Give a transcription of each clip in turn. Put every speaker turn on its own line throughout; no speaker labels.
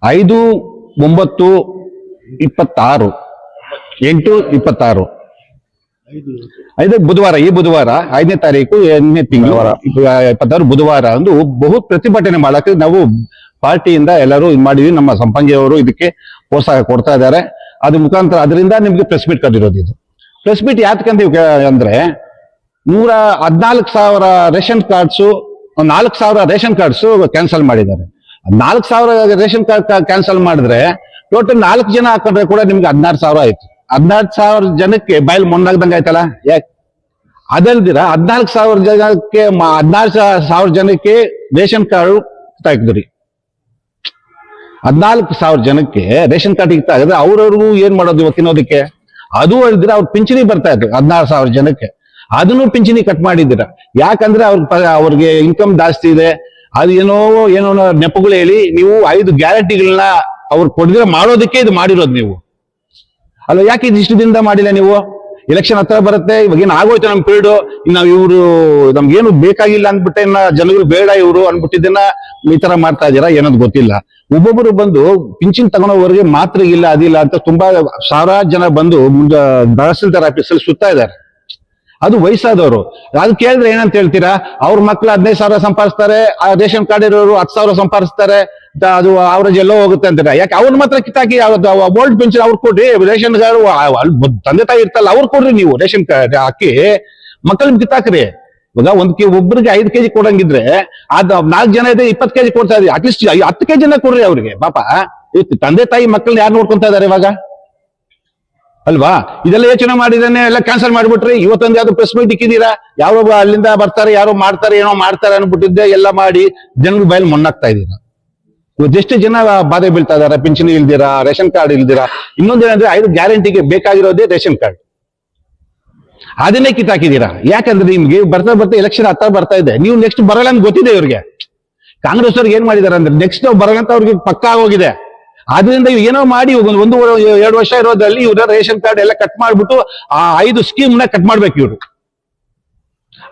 5/9/26 8/26 ಬುಧವಾರ, ಈ ಬುಧವಾರ 5ನೇ ತಾರೀಕು 8ನೇ ತಿಂಗಳು 26 ಬುಧವಾರ ಒಂದು ಬಹು ಪ್ರತಿಭಟನೆ ಮಾಡಕ್ಕೆ ನಾವು ಪಾರ್ಟಿಯಿಂದ ಎಲ್ಲರೂ ಇದು ಮಾಡಿದ್ವಿ. ನಮ್ಮ ಸಂಪಂಗಿ ಅವರು ಇದಕ್ಕೆ ಪ್ರೋತ್ಸಾಹ ಕೊಡ್ತಾ ಇದ್ದಾರೆ. ಅದ್ರ ಮುಖಾಂತರ ಅದರಿಂದ ನಿಮ್ಗೆ ಪ್ರೆಸ್ ಮೀಟ್ ಕರೆದಿರೋದು. ಇದು ಪ್ರೆಸ್ ಮೀಟ್ ಯಾತಕ್ಕಂತ ಅಂದ್ರೆ 114,000 ration cards 4,000 ration cards cancel ಮಾಡಿದ್ದಾರೆ. 4,000 ರೇಷನ್ ಕಾರ್ಡ್ ಕ್ಯಾನ್ಸಲ್ ಮಾಡಿದ್ರೆ ಟೋಟಲ್ 4 ಜನ ಹಾಕೊಂಡ್ರೆ ಕೂಡ ನಿಮ್ಗೆ 16,000 ಆಯ್ತು. 16,000 ಜನಕ್ಕೆ ಬಾಯಲ್ಲಿ ಮೊನ್ನಾಗ್ದಂಗೆ ಆಯ್ತಲ್ಲ. ಯಾಕೆ ಅದಲ್ದಿರ 14,000 ಜನಕ್ಕೆ 16,000 ಜನಕ್ಕೆ ರೇಷನ್ ಕಾರ್ಡ್ ತೆಗ್ದ್ರಿ. 14,000 ಜನಕ್ಕೆ ರೇಷನ್ ಕಾರ್ಡ್ ತೆಗೆದ್ರೆ ಅವ್ರವ್ರಿಗೂ ಏನ್ ಮಾಡೋದು ಇವಾಗ ತಿನ್ನೋದಕ್ಕೆ? ಅದು ಅಲ್ದಿರ ಅವ್ರ ಪಿಂಚಣಿ ಬರ್ತಾ ಇತ್ತು 16,000 ಜನಕ್ಕೆ, ಅದನ್ನು ಪಿಂಚಣಿ ಕಟ್ ಮಾಡಿದ್ದೀರ. ಯಾಕಂದ್ರೆ ಅವ್ರಿಗೆ ಇನ್ಕಮ್ ಜಾಸ್ತಿ ಇದೆ, ಅದು ಏನೋ ನೆಪಗಳು ಹೇಳಿ ನೀವು 5 ಗ್ಯಾರಂಟಿಗಳನ್ನ ಅವ್ರು ಕೊಡದಿರ ಮಾಡೋದಕ್ಕೆ ಇದು ಮಾಡಿರೋದು ನೀವು ಅಲ್ಲ. ಯಾಕೆ ಇದು ಇಷ್ಟು ದಿನದಿಂದ ಮಾಡಿಲ್ಲ ನೀವು? ಎಲೆಕ್ಷನ್ ಹತ್ರ ಬರುತ್ತೆ, ಇವಾಗ ಏನು ಆಗೋಯ್ತು ನಮ್ ಪೀರಿಯಡ್, ನಾವು ಇವರು ನಮ್ಗೇನು ಬೇಕಾಗಿಲ್ಲ ಅಂದ್ಬಿಟ್ಟೆ ಇನ್ನ ಜನಗಳು ಬೇಡ ಇವರು ಅಂದ್ಬಿಟ್ಟಿದ್ದನ್ನ ಈ ತರ ಮಾಡ್ತಾ ಇದೀರಾ ಏನಂತ ಗೊತ್ತಿಲ್ಲ. ಒಬ್ಬೊಬ್ಬರು ಬಂದು ಪಿಂಚಿನ್ ತಗೊಳೋವರೆಗೆ ಮಾತ್ರ ಇಲ್ಲ ಅದಿಲ್ಲ ಅಂತ ತುಂಬಾ ಸಾವಿರಾರು ಜನ ಬಂದು ತಹಸೀಲ್ದಾರ್ ಆಫೀಸಲ್ಲಿ ಸುತ್ತಾ ಇದ್ದಾರೆ. ಅದು ವಯಸ್ಸಾದವರು. ಅದು ಕೇಳಿದ್ರೆ ಏನಂತ ಹೇಳ್ತೀರಾ? ಅವ್ರ ಮಕ್ಳು 15,000 ಸಂಪಾದಿಸ್ತಾರೆ, ಆ ರೇಷನ್ ಕಾರ್ಡ್ ಇರೋರು 10,000 ಸಂಪಾದಿಸ್ತಾರೆ, ಅದು ಅವರೇಜ್ ಎಲ್ಲೋ ಹೋಗುತ್ತೆ ಅಂತೀರಾ. ಯಾಕೆ ಅವ್ರ ಮಾತ್ರ ಕಿತ್ತಾಕಿ ಓಲ್ಡ್ ಪೆನ್ಷನ್ ಅವ್ರು ಕೊಡ್ರಿ, ರೇಷನ್ ಕಾರ್ಡ್ ತಂದೆ ತಾಯಿ ಇರ್ತಲ್ಲ ಅವ್ರು ಕೊಡ್ರಿ. ನೀವು ರೇಷನ್ ಕಾರ್ಡ್ ಹಾಕಿ ಮಕ್ಕಳನ್ನ ಕಿತ್ತಾಕ್ರಿ. ಇವಾಗ ಒಬ್ಬರಿಗೆ 5 kg ಕೊಡಂಗಿದ್ರೆ ಅದ್ 4 ಜನ ಇದೆ 20 kg ಕೊಡ್ತಾ ಇದ್ರಿ. ಅಟ್ಲೀಸ್ಟ್ 10 kg ಕೊಡ್ರಿ ಅವ್ರಿಗೆ. ಪಾಪ ತಂದೆ ತಾಯಿ ಮಕ್ಕಳನ್ನ ಯಾರು ನೋಡ್ಕೊಂತಾ ಇದಾರೆ ಇವಾಗ ಅಲ್ವಾ? ಇದೆಲ್ಲ ಯೋಚನೆ ಮಾಡಿದಾನೆ ಎಲ್ಲ ಕ್ಯಾನ್ಸಲ್ ಮಾಡ್ಬಿಟ್ರಿ. ಇವತ್ತೊಂದು ಯಾವ್ದು ಪ್ರೆಸ್ ಮೀಟ್ ಇಕ್ಕಿದೀರಾ, ಯಾರೋ ಅಲ್ಲಿಂದ ಬರ್ತಾರೆ, ಯಾರೋ ಮಾಡ್ತಾರೆ, ಏನೋ ಮಾಡ್ತಾರೆ ಅನ್ಬಿಟ್ಟಿದ್ದೆ ಎಲ್ಲ ಮಾಡಿ ಜನಗಳ ಬಾಯಲ್ಲಿ ಮಣ್ಣಾಗ್ತಾ ಇದೀರ. ಇವತ್ತೆಷ್ಟು ಜನ ಬಾಧೆ ಬೀಳ್ತಾ ಇದಾರೆ, ಪಿಂಚಣಿ ಇಲ್ದಿರಾ, ರೇಷನ್ ಕಾರ್ಡ್ ಇಲ್ದಿರಾ. ಇನ್ನೊಂದೇನಂದ್ರೆ 5 ಗ್ಯಾರಂಟಿಗೆ ಬೇಕಾಗಿರೋದೇ ರೇಷನ್ ಕಾರ್ಡ್, ಅದನ್ನೇ ಕಿತ್ತಾಕಿದೀರಾ. ಯಾಕಂದ್ರೆ ನಿಮ್ಗೆ ಬರ್ತಾ ಎಲೆಕ್ಷನ್ ಹತ್ರ ಬರ್ತಾ ಇದೆ. ನೀವು ನೆಕ್ಸ್ಟ್ ಬರಲ್ಲ ಅಂತ ಗೊತ್ತಿದೆ ಇವ್ರಿಗೆ. ಕಾಂಗ್ರೆಸ್ ಅವ್ರಿಗೆ ಏನ್ ಮಾಡಿದಾರೆ ಅಂದ್ರೆ ನೆಕ್ಸ್ಟ್ ಬರಲ್ಲ ಅಂತ ಅವ್ರಿಗೆ ಪಕ್ಕಾ ಆಗೋಗಿದೆ. ಆದ್ರಿಂದ ಏನೋ ಮಾಡಿ 1-2 ವರ್ಷ ಇರೋದ್ರಲ್ಲಿ ಇವ್ರ ರೇಷನ್ ಕಾರ್ಡ್ ಎಲ್ಲ ಕಟ್ ಮಾಡ್ಬಿಟ್ಟು ಆ 5 ಸ್ಕೀಮ್ ನ ಕಟ್ ಮಾಡ್ಬೇಕು ಇವ್ರು.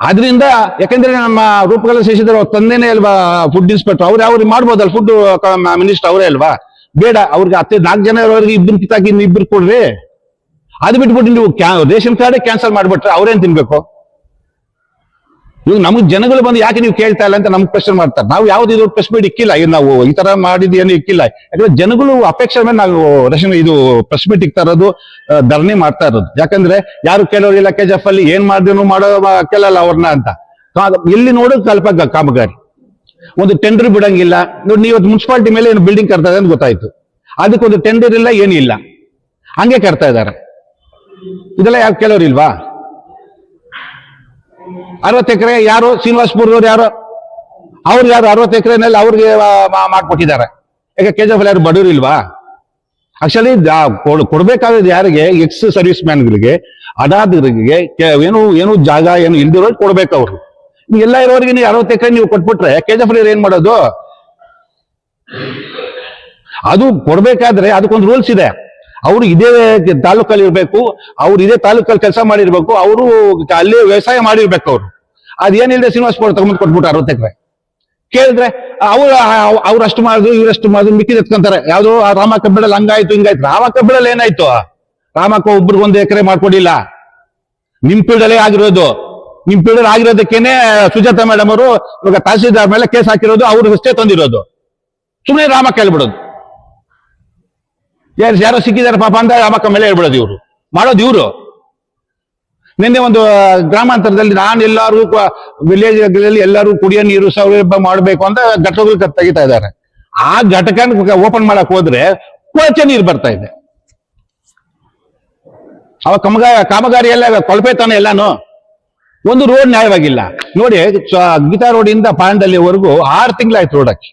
ಆದ್ರಿಂದ ಯಾಕಂದ್ರೆ ನಮ್ಮ ರೂಪಕಲಾ ಶಶಿಧರ್ ಅವ್ರ ತಂದೆನೇ ಅಲ್ವಾ ಫುಡ್ ಇನ್ಸ್ಪೆಕ್ಟರ್, ಅವ್ರಿಗೆ ಮಾಡ್ಬೋದಲ್ಲ ಫುಡ್ ಮಿನಿಸ್ಟರ್ ಅವರೇ ಅಲ್ವಾ. ಬೇಡ ಅವ್ರಿಗೆ 4 ಜನ ಇರೋರಿಗೆ 2 ಕಿತ್ತಾಕಿ 2 ಕೊಡ್ರಿ. ಅದು ಬಿಟ್ಬಿಟ್ಟು ನೀವು ರೇಷನ್ ಕಾರ್ಡ್ ಕ್ಯಾನ್ಸಲ್ ಮಾಡ್ಬಿಟ್ರೆ ಅವ್ರೇನ್ ತಿನ್ಬೇಕು? ಇವಾಗ ನಮಗ್ ಜನಗಳು ಬಂದು ಯಾಕೆ ನೀವು ಕೇಳ್ತಾ ಇಲ್ಲ ಅಂತ ನಮ್ಗೆ ಕ್ವೆಶ್ಚನ್ ಮಾಡ್ತಾರೆ. ನಾವು ಯಾವ್ದು ಇದು ಪ್ರೆಸ್ ಮೀಟ್ ಇಕ್ಕಿಲ್ಲ, ನಾವು ಈ ತರ ಮಾಡಿದ್ ಏನು ಇಕ್ಕಿಲ್ಲ. ಯಾಕಂದ್ರೆ ಜನಗಳು ಅಪೇಕ್ಷೆ ಮೇಲೆ ನಾವು ಇದು ಪ್ರೆಸ್ ಮೀಟ್ ಇಕ್ತಾ ಇರೋದು, ಧರಣಿ ಮಾಡ್ತಾ ಇರೋದು. ಯಾಕಂದ್ರೆ ಯಾರು ಕೇಳೋರಿಲ್ಲ KGF ಅಲ್ಲಿ ಏನ್ ಮಾಡಿದ್ರು ಮಾಡೋ ಕೇಳಲ್ಲ ಅವ್ರನ್ನ ಅಂತ. ಎಲ್ಲಿ ನೋಡೋ ಕಾಮಗಾರಿ ಒಂದು ಟೆಂಡರ್ ಬಿಡಂಗಿಲ್ಲ. ನೋಡಿ ನೀವು ಮುನ್ಸಿಪಾಲಿಟಿ ಮೇಲೆ ಏನು ಬಿಲ್ಡಿಂಗ್ ಕಟ್ತಾ ಇದೆ ಅಂತ ಗೊತ್ತಾಯ್ತು, ಅದಕ್ಕೊಂದು ಟೆಂಡರ್ ಇಲ್ಲ ಏನಿಲ್ಲ, ಹಂಗೆ ಕಟ್ತಾ ಇದ್ದಾರೆ. ಇದೆಲ್ಲ ಯಾರು ಕೇಳೋರಿಲ್ವಾ? 60 ಎಕರೆ ಯಾರು ಶ್ರೀನಿವಾಸಪುರದವ್ರು ಯಾರು ಅವ್ರು 60 ಎಕರೆನಲ್ಲಿ ಅವ್ರಿಗೆ ಮಾಡ್ಕೊಟ್ಟಿದ್ದಾರೆ. ಯಾಕೆ KGF ಯಾರು ಬಡವ್ರು ಇಲ್ವಾ? ಆಕ್ಚುಲಿ ಕೊಡ್ಬೇಕಾದ್ರೆ ಯಾರಿಗೆ ಎಕ್ಸ್ ಸರ್ವಿಸ್ ಮ್ಯಾನ್ಗಳಿಗೆ, ಅನಾಥರಿಗೆ, ಏನು ಜಾಗ ಏನು ಇಲ್ದಿರೋ ಕೊಡ್ಬೇಕು. ಅವ್ರು ಎಲ್ಲ ಇರೋರಿಗೆ ನೀವು 60 ಎಕರೆ ನೀವು ಕೊಟ್ಬಿಟ್ರೆ KGF ಏನ್ ಮಾಡೋದು? ಅದು ಕೊಡ್ಬೇಕಾದ್ರೆ ಅದಕ್ಕೊಂದು ರೂಲ್ಸ್ ಇದೆ. ಅವರು ಇದೇ ತಾಲೂಕಲ್ಲಿ ಇರ್ಬೇಕು, ಅವ್ರು ಇದೇ ತಾಲೂಕಲ್ಲಿ ಕೆಲಸ ಮಾಡಿರ್ಬೇಕು, ಅವರು ಅಲ್ಲಿ ವ್ಯವಸಾಯ ಮಾಡಿರ್ಬೇಕು. ಅವ್ರು ಅದೇನಿಲ್ಲದೆ ಶ್ರೀನಿವಾಸಪುರ ತಗೊಂಡ್ ಕೊಟ್ಬಿಟ್ಟು 60 ಎಕರೆ ಕೇಳಿದ್ರೆ ಅವ್ರು ಅಷ್ಟು ಮಾಡಿದ್ರು ಇವ್ರಷ್ಟು ಮಾಡಿದ್ರು ಮಿಕ್ಕಿದ್ ಎತ್ಕೊಂತಾರೆ. ಯಾವ್ದು ರಾಮಕ್ಕ ಬಿಡಲ್ ಹಂಗಾಯ್ತು ಹಿಂಗಾಯ್ತು. ರಾಮಕ್ಕ ಬಿಡಲ್ ಏನಾಯ್ತು? ರಾಮಕ್ಕ ಒಬ್ರಿಗೆ 1 ಎಕರೆ ಮಾಡ್ಕೊಡಿಲ್ಲ. ನಿಮ್ ಪೀಡಲೇ ಆಗಿರೋದು. ನಿಮ್ ಪೀಡಲ್ ಆಗಿರೋದಕ್ಕೇನೆ ಸುಜಾತಾ ಮೇಡಮ್ ಅವರು ಇವಾಗ ತಹಸೀಲ್ದಾರ್ ಮೇಲೆ ಕೇಸ್ ಹಾಕಿರೋದು, ಅವ್ರು ಅಷ್ಟೇ ತಂದಿರೋದು. ಸುಮ್ಮನೆ ರಾಮಕ್ಕ ಹೇಳ್ಬಿಡೋದು. ಯಾರೋ ಸಿಕ್ಕಿದಾರೆ ಪಾಪ ಅಂತ ರಾಮಕ್ಕ ಮೇಲೆ ಹೇಳ್ಬಿಡೋದು. ಇವ್ರು ಮಾಡೋದು ಇವ್ರು. ನಿನ್ನೆ ಒಂದು ಗ್ರಾಮಾಂತರದಲ್ಲಿ ನಾನು ಎಲ್ಲಾರು ವಿಲೇಜ್ಗಳಲ್ಲಿ ಎಲ್ಲರೂ ಕುಡಿಯೋ ನೀರು ಸೌಲಭ್ಯ ಮಾಡಬೇಕು ಅಂತ ಘಟಕಗಳು ತೆಗಿತಾ ಇದ್ದಾರೆ. ಆ ಘಟಕ ಓಪನ್ ಮಾಡಕ್ ಹೋದ್ರೆ ಕೊಳಚೆ ನೀರು ಬರ್ತಾ ಇದೆ. ಅವ ಕಾಮಗಾರಿ ಎಲ್ಲ ಕೊಳಪೆ ತಾನೆ ಎಲ್ಲಾನು. ಒಂದು ರೋಡ್ ನ್ಯಾಯವಾಗಿಲ್ಲ. ನೋಡಿ ಗೀತಾ ರೋಡ್ ಇಂದ ಪಾಂಡಲ್ಲಿವರೆಗೂ 6 ತಿಂಗಳಾಯ್ತು ರೋಡ್ ಹಾಕಿ.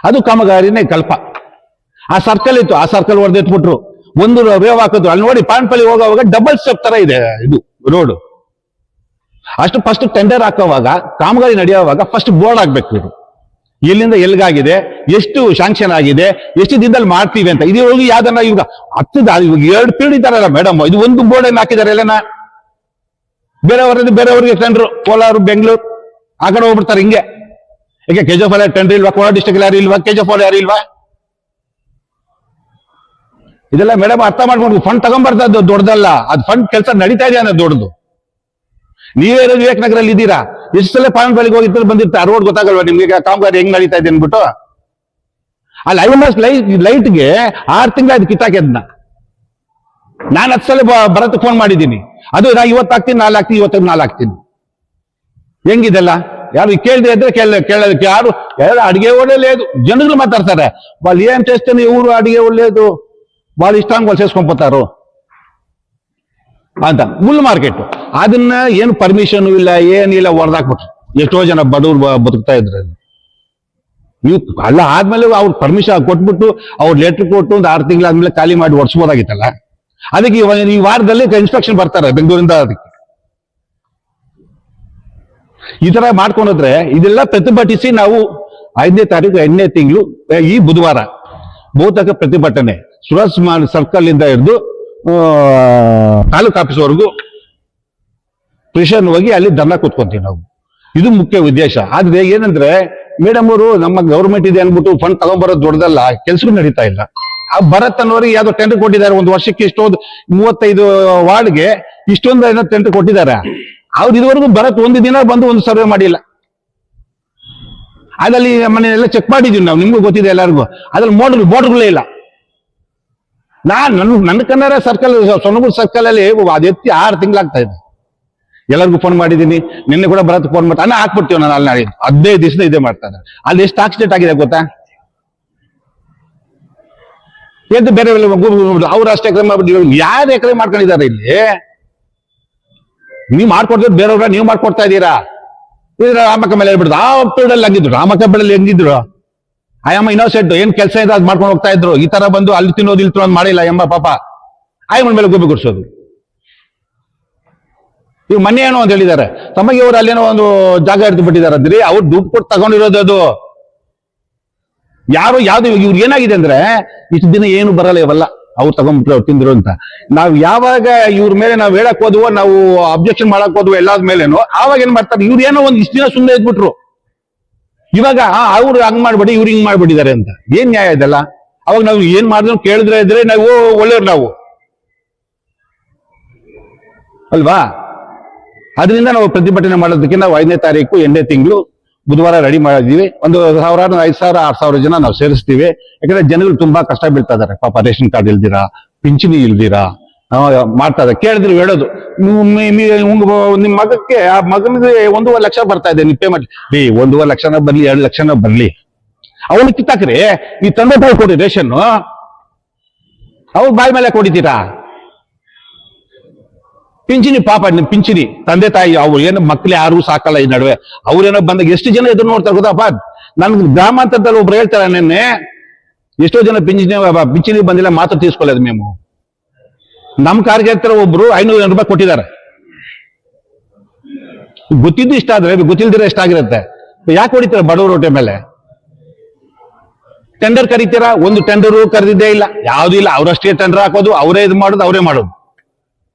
ಅದು ಕಾಮಗಾರಿನೇ ಕಲ್ಪ. ಆ ಸರ್ಕಲ್ ಇತ್ತು, ಆ ಸರ್ಕಲ್ ಹೊಡೆದಿಟ್ಬಿಟ್ರು. ಒಂದು ವೇವ್ ಹಾಕಿದ್ರು. ಅಲ್ಲಿ ನೋಡಿ ಪಾಂಡ್ಪಲ್ಲಿ ಹೋಗೋವಾಗ ಡಬಲ್ ಸ್ಟೆಪ್ ತರ ಇದೆ ಇದು ರೋಡ್. ಅಷ್ಟು ಫಸ್ಟ್ ಟೆಂಡರ್ ಹಾಕೋವಾಗ, ಕಾಮಗಾರಿ ನಡೆಯುವಾಗ ಫಸ್ಟ್ ಬೋರ್ಡ್ ಹಾಕ್ಬೇಕು. ಇದು ಎಲ್ಲಿಂದ ಎಲ್ಗಾಗಿದೆ, ಎಷ್ಟು ಶಾಂಕ್ಷನ್ ಆಗಿದೆ, ಎಷ್ಟು ದಿನದಲ್ಲಿ ಮಾಡ್ತೀವಿ ಅಂತ. ಇದು ಹೋಗಿ ಯಾವ್ದನ್ನ ಇವಾಗ 2 ಪೀರಿಯಡ್ ಇದ್ದಾರಲ್ಲ ಮೇಡಮ್, ಇದು ಒಂದು ಬೋರ್ಡ್ ಏನ್ ಹಾಕಿದ್ದಾರೆ ಎಲ್ಲನ. ಬೇರೆಯವ್ರಿಗೆ ಟೆಂಡರ್ ಕೋಲಾರ ಬೆಂಗಳೂರು ಆ ಕಡೆ ಹೋಗ್ಬಿಡ್ತಾರೆ ಹಿಂಗೆ. ಈಗ KGF ಟೆಂಡರ್ ಇಲ್ವಾ? ಕೋಲಾರ ಡಿಸ್ಟ್ರಿಕ್ಟ್ ಯಾರು ಇಲ್ವಾ? KGF ಯಾರು ಇಲ್ವಾ? ಇದೆಲ್ಲ ಮೇಡಮ್ ಅರ್ಥ ಮಾಡ್ಕೊಂಡು ಫಂಡ್ ತಗೊಂಡ್ಬರ್ತಾ ಇದ್ದು ದೊಡ್ಡದಲ್ಲ, ಅದು ಫಂಡ್ ಕೆಲಸ ನಡೀತಾ ಇದೆ ಅನ್ನೋದು ದೊಡ್ಡದು. ನೀವೇ ವಿವೇಕನಗರಲ್ಲಿ ಇದ್ದೀರಾ, ಎಷ್ಟು ಸಲ ಪಾನ್ ಬೆಳಿಗ್ಗೆ ಹೋಗಿರ್ತಾರೆ ಬಂದಿರ್ತಾರೆ, ರೋಡ್ ಗೊತ್ತಾಗಲ್ವಾ ನಿಮ್ಗೆ ಕಾಮಗಾರಿ ಹೆಂಗ್ ನಡೀತಾ ಇದೆ ಅನ್ಬಿಟ್ಟು? ಅಲ್ಲಿ ಐಎಂಎಸ್ ಲೈಟ್ಗೆ 6 ತಿಂಗಳ ಅದು ಕಿತ್ತಾಕಿದ್ನ. ನಾನು 10 ಸಲ ಭರತ್ ಫೋನ್ ಮಾಡಿದ್ದೀನಿ, ಅದು ನಾ ಇವತ್ತು ಹಾಕ್ತೀನಿ, ನಾಳೆ ಹಾಕ್ತೀನಿ, ಇವತ್ತು ನಾಳೆ ಹಾಕ್ತೀನಿ. ಹೆಂಗಿದೆಲ್ಲ ಯಾರು ಕೇಳಿದ್ರೆ ಇದ್ರೆ ಕೇಳೋದಕ್ಕೆ ಯಾರು ಅಡಿಗೆ ಒಳ್ಳೇದು ಜನಗಳು ಮಾತಾಡ್ತಾರೆ. వాళ్ళు ఏం చేస్తేనే ಇವರು ಅಡಿಗೆ ಒಳ್ಳೇದು, వాళ్ళు ಇಷ್ಟಾಂಗ್ ಸೇರ್ಸ್ಕೊಂಡ್ಬೋತಾರು ಅಂತ. ಮುಳ್ಳು ಮಾರ್ಕೆಟ್ ಅದನ್ನ ಏನು ಪರ್ಮಿಷನ್ ಇಲ್ಲ ಏನಿಲ್ಲ ಹೊಡೆದಾಕ್ಬಿಟ್ರು. ಎಷ್ಟೋ ಜನ ಬಡವ್ರು ಬದುಕ್ತಾ ಇದ್ರು. ನೀವು ಅಲ್ಲ ಆದ್ಮೇಲೆ ಅವ್ರು ಪರ್ಮಿಷನ್ ಕೊಟ್ಬಿಟ್ಟು ಅವ್ರು ಲೆಟರ್ ಕೊಟ್ಟು ಒಂದು 6 ತಿಂಗಳಾದ್ಮೇಲೆ ಖಾಲಿ ಮಾಡಿ ಹೊಡ್ಸ್ಬೋದಾಗಿತ್ತಲ್ಲ. ಅದಕ್ಕೆ ಈ ವಾರದಲ್ಲಿ ಇನ್ಸ್ಪೆಕ್ಷನ್ ಬರ್ತಾರೆ ಬೆಂಗಳೂರಿಂದ. ಅದಕ್ಕೆ ಈ ತರ ಮಾಡ್ಕೊಂಡ್ರೆ ಇದೆಲ್ಲ ಪ್ರತಿಭಟಿಸಿ ನಾವು 5ನೇ ತಾರೀಕು 8ನೇ ತಿಂಗಳು ಈ ಬುಧವಾರ ಬಹುತೇಕ ಪ್ರತಿಭಟನೆ ಸುರಸ್ ಸರ್ಕಲ್ ಇಂದ ಹಿಡಿದು ತಾಲೂಕು ಆಫೀಸ್ ವರೆಗೂ ಪ್ರಿಷನ್ ಹೋಗಿ ಅಲ್ಲಿ ಧರ್ನಾ ಕೂತ್ಕೊಂತೀವಿ ನಾವು. ಇದು ಮುಖ್ಯ ಉದ್ದೇಶ. ಆದ್ರೆ ಏನಂದ್ರೆ ಮೇಡಮ್ ಅವರು ನಮ್ಮ ಗೌರ್ಮೆಂಟ್ ಇದೆ ಅನ್ಬಿಟ್ಟು ಫಂಡ್ ತಗೊಂಡ್ಬರೋದು ದೊಡ್ಡದಲ್ಲ, ಕೆಲ್ಸಗಳು ನಡೀತಾ ಇಲ್ಲ. ಆ ಭರತ್ ಅನ್ನೋರಿಗೆ ಯಾವ್ದೋ ಟೆಂಡರ್ ಕೊಟ್ಟಿದ್ದಾರೆ, ಒಂದು ವರ್ಷಕ್ಕೆ ಇಷ್ಟೊಂದು 35 ವಾರ್ಡ್ಗೆ ಇಷ್ಟೊಂದು ಏನೋ ಟೆಂಡರ್ ಕೊಟ್ಟಿದ್ದಾರೆ. ಅವ್ರು ಇದುವರೆಗೂ ಭರತ್ ಒಂದು ದಿನ ಬಂದು ಒಂದು ಸರ್ವೆ ಮಾಡಿಲ್ಲ. ಅದ್ರಲ್ಲಿ ಮನೆಯೆಲ್ಲ ಚೆಕ್ ಮಾಡಿದೀವಿ ನಾವು, ನಿಮ್ಗೂ ಗೊತ್ತಿದೆ ಎಲ್ಲರಿಗೂ. ಅದ್ರಲ್ಲಿ ಬೋರ್ಡ್ಗಳೇ ಇಲ್ಲ. ನನ್ನ ಕನ್ನಡ ಸರ್ಕಲ್ ಸೊನಗೂರು ಸರ್ಕಲ್ ಅಲ್ಲಿ ಅದು ಎತ್ತಿ 6 ತಿಂಗಳಾಗ್ತಾ ಇದೆ. ಎಲ್ಲರಿಗೂ ಫೋನ್ ಮಾಡಿದ್ದೀನಿ, ನಿನ್ನೆ ಕೂಡ ಭರತ್ ಫೋನ್ ಮಾಡಿ ಅನ್ನ ಹಾಕ್ಬಿಡ್ತೀವಿ. ನಾನು ಅಲ್ಲಿ ನಾಳೆ 15 ದಿವಸ ಇದೇ ಮಾಡ್ತಾ ಇದ್ದಾರೆ. ಅಲ್ಲಿ ಎಷ್ಟು ಆಕ್ಸಿಡೆಂಟ್ ಆಗಿದೆ ಗೊತ್ತಾ? ಎದ್ದು ಬೇರೆ ಅವ್ರು ಅಷ್ಟೇ ಎಕರೆ ಮಾಡ್ಬಿಟ್ಟು ಯಾರು ಎಕರೆ ಮಾಡ್ಕೊಂಡಿದ್ದಾರೆ ಇಲ್ಲಿ? ನೀವು ಮಾಡ್ಕೊಡ್ತೀವಿ, ಬೇರೆಯವ್ರ ನೀವು ಮಾಡ್ಕೊಡ್ತಾ ಇದ್ದೀರಾ. ರಾಮಕ್ಕ ಮೇಲೆ ಹೇಳ್ಬಿಡ್ದು ಆ ಪೀರಿಯಡ್ ಹಂಗಿದ್ರು, ರಾಮಕ್ಕ ಬೆಳೆಯಲ್ಲಿ ಹೆಂಗಿದ್ರು, ಆಯಮ್ಮ ಇನ್ನೋಸೆಂಟ್ ಏನ್ ಕೆಲಸ ಇದೆ ಅದು ಮಾಡ್ಕೊಂಡು ಹೋಗ್ತಾ ಇದ್ರು. ಈ ತರ ಬಂದು ಅಲ್ಲಿ ತಿನ್ನೋದು ಇಲ್ಲಿ ತಿನ್ನೋದು ಮಾಡಿಲ್ಲ ಎಂಬ ಪಾಪ ಆಯಮ್ಮನ ಮೇಲೆ ಗೋಬಿ ಗುಡ್ಸೋದು. ಇವ್ ಮೊನ್ನೆ ಏನೋ ಅಂತ ಹೇಳಿದ್ದಾರೆ, ತಮಗೆ ಅವ್ರು ಅಲ್ಲೇನೋ ಒಂದು ಜಾಗ ಹಿಡಿದು ಬಿಟ್ಟಿದ್ದಾರೆ ಅಂದ್ರಿ, ಅವ್ರು ದುಡ್ಡು ಕೊಟ್ಟು ತಗೊಂಡಿರೋದು. ಅದು ಯಾವ್ದು ಇವ್ರು ಏನಾಗಿದೆ ಅಂದ್ರೆ ಇಷ್ಟು ದಿನ ಏನು ಬರಲ್ಲ ಇವೆಲ್ಲ ಅವ್ರು ತಗೊಂಡ್ಬಿಟ್ರು ಅವ್ರು ತಿಂದ್ರು ಅಂತ. ನಾವು ಯಾವಾಗ ಇವ್ರ ಮೇಲೆ ನಾವು ಹೇಳಕ್ ಹೋದ್ವೋ, ನಾವು ಅಬ್ಜೆಕ್ಷನ್ ಮಾಡಕ್ ಹೋದ್ವೋ ಎಲ್ಲಾದ ಮೇಲೇನು, ಆವಾಗ ಏನ್ ಮಾಡ್ತಾರೆ ಇವ್ರು ಏನೋ ಒಂದ್ ಇಷ್ಟು ದಿನ ಸುಮ್ಮನೆ ಇದ್ಬಿಟ್ರು. ಇವಾಗ ಅವ್ರು ಹಂಗ್ ಮಾಡ್ಬೇಡಿ ಇವ್ರು ಹಿಂಗ್ ಮಾಡ್ಬಿಟ್ಟಿದ್ದಾರೆ ಅಂತ. ಏನ್ ನ್ಯಾಯ ಇದೆಲ್ಲ? ಅವಾಗ ನಾವು ಏನ್ ಮಾಡಿದ್ರು ಕೇಳಿದ್ರೆ ಇದ್ರೆ ನಾವು ಒಳ್ಳೆಯವ್ರು ನಾವು ಅಲ್ವಾ? ಅದರಿಂದ ನಾವು ಪ್ರತಿಭಟನೆ ಮಾಡೋದಕ್ಕೆ ನಾವು 5ನೇ ತಾರೀಕು 8ನೇ ತಿಂಗಳು ಬುಧವಾರ ರೆಡಿ ಮಾಡಿದೀವಿ. 1,000, 5,000, 6,000 ಜನ ನಾವು ಸೇರಿಸ್ತೀವಿ. ಯಾಕಂದ್ರೆ ಜನಗಳು ತುಂಬಾ ಕಷ್ಟ ಬೀಳ್ತಾ ಇದಾರೆ ಪಾಪ. ರೇಷನ್ ಕಾರ್ಡ್ ಇಲ್ದಿರಾ, ಪಿಂಚಣಿ ಇಲ್ದಿರಾ ಮಾಡ್ತಾ ಇದ್ದಾರೆ. ಕೇಳಿದ್ರು ಹೇಳೋದು, ನಿಮ್ ಮಗಕ್ಕೆ ಆ ಮಗನಿಗೆ 1.5 ಲಕ್ಷ ಬರ್ತಾ ಇದೆ, ನೀವು ಪೇ ಮಾಡಿ. 1.5 ಲಕ್ಷನ ಬರ್ಲಿ 2 ಲಕ್ಷನ ಬರ್ಲಿ, ಅವನು ಕಿತ್ತಾಕ್ರಿ. ಈ ತಂದೆ ತಾಯಿ ಕೊಡಿ ರೇಷನ್, ಅವ್ರ ಬಾಯಿ ಮೇಲೆ ಕೊಡಿತೀರಾ? ಪಿಂಚಣಿ ಪಾಪ, ನಿಮ್ ಪಿಂಚಣಿ ತಂದೆ ತಾಯಿ ಅವ್ರು ಏನು ಮಕ್ಳು ಯಾರು ಸಾಕಲ್ಲ ಈ ನಡುವೆ. ಅವ್ರೇನೋ ಬಂದಾಗ ಎಷ್ಟು ಜನ ಎದುರು ನೋಡ್ತಾರೆ ಗೊತ್ತಪ್ಪ. ನನ್ಗೆ ಗ್ರಾಮಾಂತರದಲ್ಲಿ ಒಬ್ರು ಹೇಳ್ತಾರೆ, ನಿನ್ನೆ ಎಷ್ಟೋ ಜನ ಪಿಂಚಣಿ ಬಂದಿಲ್ಲ, ಮಾತ್ರ ತೀರ್ಸ್ಕೊಳ್ಳೋದು మేము. ನಮ್ ಕಾರ್ಯಕರ್ತರ ಒಬ್ರು 500 ರೂಪಾಯಿ ಕೊಟ್ಟಿದ್ದಾರೆ. ಗೊತ್ತಿದ್ದು ಇಷ್ಟ ಆದ್ರೆ ಗೊತ್ತಿಲ್ದಿರ ಎಷ್ಟಾಗಿರುತ್ತೆ. ಯಾಕೆ ಹೊಡಿತೀರ ಬಡವರು ಹೊಟ್ಟೆ ಮೇಲೆ? ಟೆಂಡರ್ ಕರೀತೀರಾ, ಒಂದು ಟೆಂಡರು ಕರೆದಿದ್ದೇ ಇಲ್ಲ, ಯಾವ್ದು ಇಲ್ಲ. ಅವರಷ್ಟೇ ಟೆಂಡರ್ ಹಾಕೋದು, ಅವರೇ ಇದು ಮಾಡೋದು, ಅವರೇ ಮಾಡೋದು.